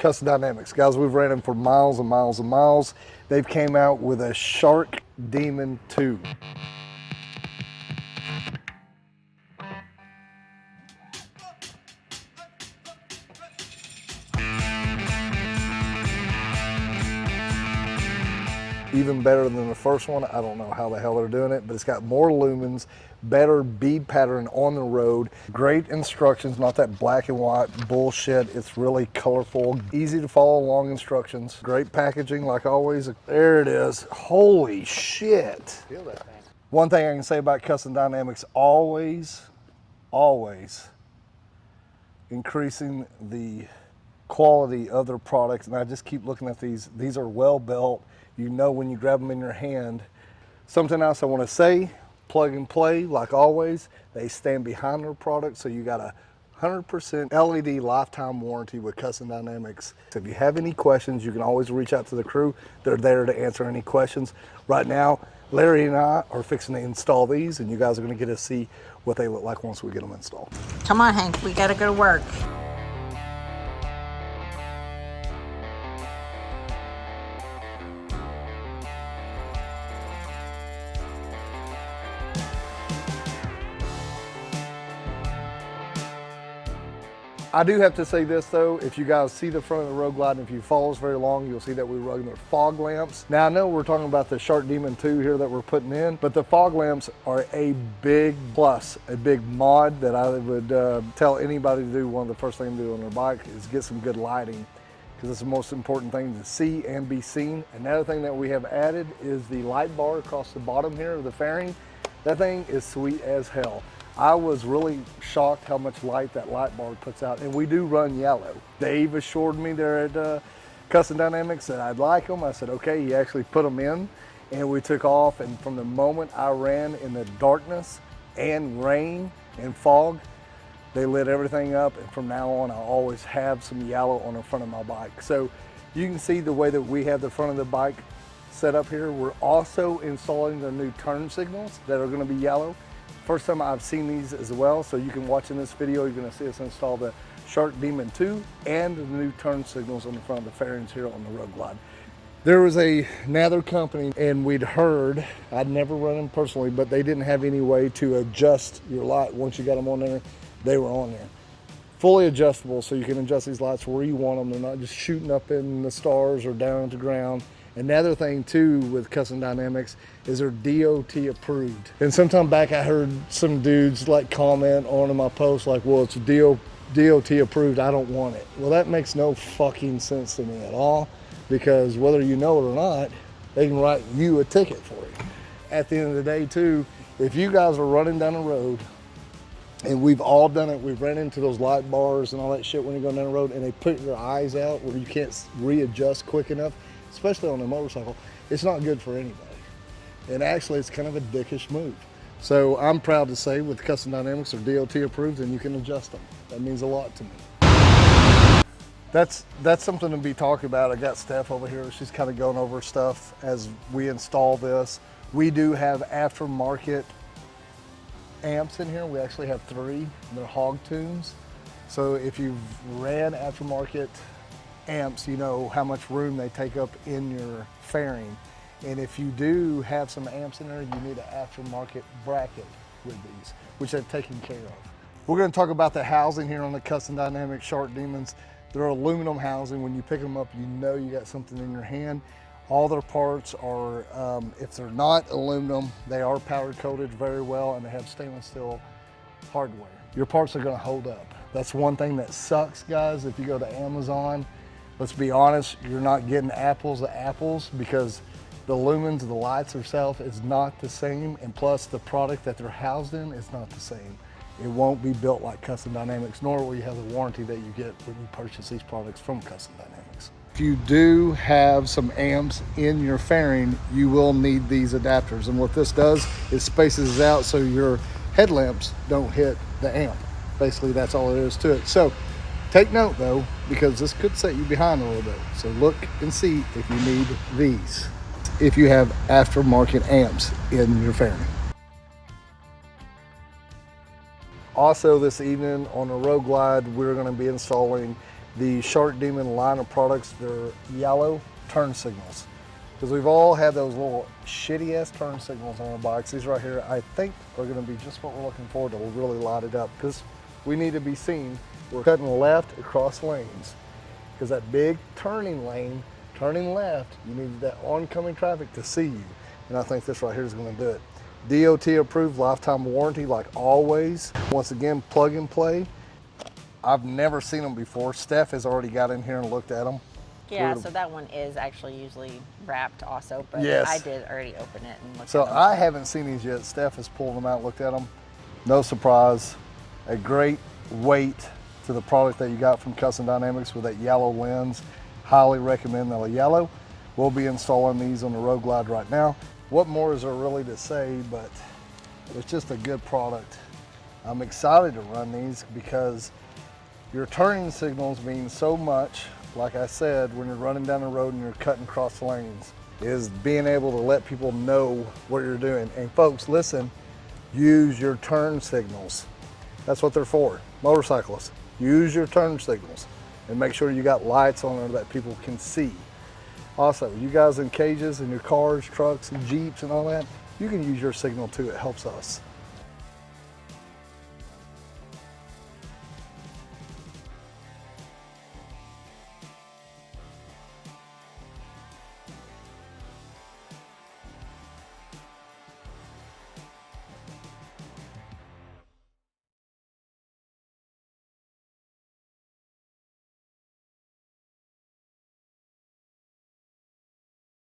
Custom Dynamics. Guys, we've ran them for miles and miles and miles. They've came out with a Shark Demon 2. Even better than the first one. I don't know how the hell they're doing it, but it's got more lumens, better bead pattern on the road, great instructions, not that black and white bullshit. It's really colorful, easy to follow along instructions, great packaging like always. There it is. Holy shit. Feel that thing. One thing I can say about Custom Dynamics, always increasing the quality of their products. And I just keep looking at these. These are well built. You know when you grab them in your hand. Something else I want to say, plug and play like always. They stand behind their product, so you got a 100% LED lifetime warranty with Custom Dynamics. So if you have any questions, you can always reach out to the crew. They're there to answer any questions. Right now, Larry and I are fixing to install these, and you guys are going to get to see what they look like once we get them installed. Come on, Hank, we got to go to work. I do have to say this though, if you guys see the front of the Road Glide, and if you follow us very long, you'll see that we run their fog lamps. Now I know we're talking about the Shark Demon 2 here that we're putting in, but the fog lamps are a big plus, a big mod that I would tell anybody to do. One of the first things to do on their bike is get some good lighting, because it's the most important thing to see and be seen. Another thing that we have added is the light bar across the bottom here of the fairing. That thing is sweet as hell. I was really shocked how much light that light bar puts out, and we do run yellow. Dave assured me there at Custom Dynamics that I'd like them. I said, okay, he actually put them in, and we took off, and from the moment I ran in the darkness and rain and fog, they lit everything up, and from now on, I always have some yellow on the front of my bike. So you can see the way that we have the front of the bike set up here. We're also installing the new turn signals that are gonna be yellow. First time I've seen these as well, so you can watch in this video, you're gonna see us install the Shark Demon 2 and the new turn signals on the front of the fairings here on the Road Glide. There was another company, and we'd heard, I'd never run them personally, but they didn't have any way to adjust your light. Once you got them on there, they were on there. Fully adjustable, so you can adjust these lights where you want them. They're not just shooting up in the stars or down to ground. Another thing too with Custom Dynamics is they're DOT approved. And sometime back I heard some dudes like comment on my post like, well, it's DOT approved, I don't want it. Well, that makes no fucking sense to me at all, because whether you know it or not, they can write you a ticket for it. At the end of the day too, if you guys are running down the road, and we've all done it, we've ran into those light bars and all that shit when you go down the road, and they put your eyes out where you can't readjust quick enough, especially on a motorcycle, it's not good for anybody. And actually, it's kind of a dickish move. So I'm proud to say with Custom Dynamics, they're DOT approved, and you can adjust them. That means a lot to me. That's something to be talked about. I got Steph over here. She's kind of going over stuff as we install this. We do have aftermarket amps in here. We actually have 3, and they're hog tunes. So if you've ran aftermarket amps, you know how much room they take up in your fairing. And if you do have some amps in there, you need an aftermarket bracket with these, which they've taken care of. We're going to talk about the housing here on the Custom Dynamics Shark Demons. They're aluminum housing. When you pick them up, you know you got something in your hand. All their parts are, if they're not aluminum, they are powder coated very well, and they have stainless steel hardware. Your parts are going to hold up. That's one thing that sucks, guys. If you go to Amazon, let's be honest, you're not getting apples to apples, because the lumens, the lights themselves is not the same, and plus the product that they're housed in is not the same. It won't be built like Custom Dynamics, nor will you have the warranty that you get when you purchase these products from Custom Dynamics. If you do have some amps in your fairing, you will need these adapters, and what this does is spaces it out so your headlamps don't hit the amp. Basically, that's all it is to it. So take note though, because this could set you behind a little bit. So look and see if you need these, if you have aftermarket amps in your fairing. Also this evening on the Road Glide, we're going to be installing the Shark Demon line of products. They're yellow turn signals. Because we've all had those little shitty ass turn signals on our bikes. These right here, I think, are gonna be just what we're looking for to really light it up. Because we need to be seen. We're cutting left across lanes. Because that big turning lane, turning left, you need that oncoming traffic to see you. And I think this right here is gonna do it. DOT approved, lifetime warranty like always. Once again, plug and play. I've never seen them before. Steph has already got in here and looked at them. Yeah, so that one is actually usually wrapped also, but Yes. I did already open it and look So at them. I haven't seen these yet. Steph has pulled them out, looked at them. No surprise. A great weight to the product that you got from Custom Dynamics with that yellow lens. Highly recommend the yellow. We'll be installing these on the Road Glide right now. What more is there really to say, but it's just a good product. I'm excited to run these because your turning signals mean so much. Like I said, when you're running down the road and you're cutting across lanes, is being able to let people know what you're doing. And folks, listen, use your turn signals. That's what they're for. Motorcyclists, use your turn signals and make sure you got lights on there that people can see. Also, you guys in cages in your cars, trucks, and Jeeps and all that, you can use your signal too. It helps us.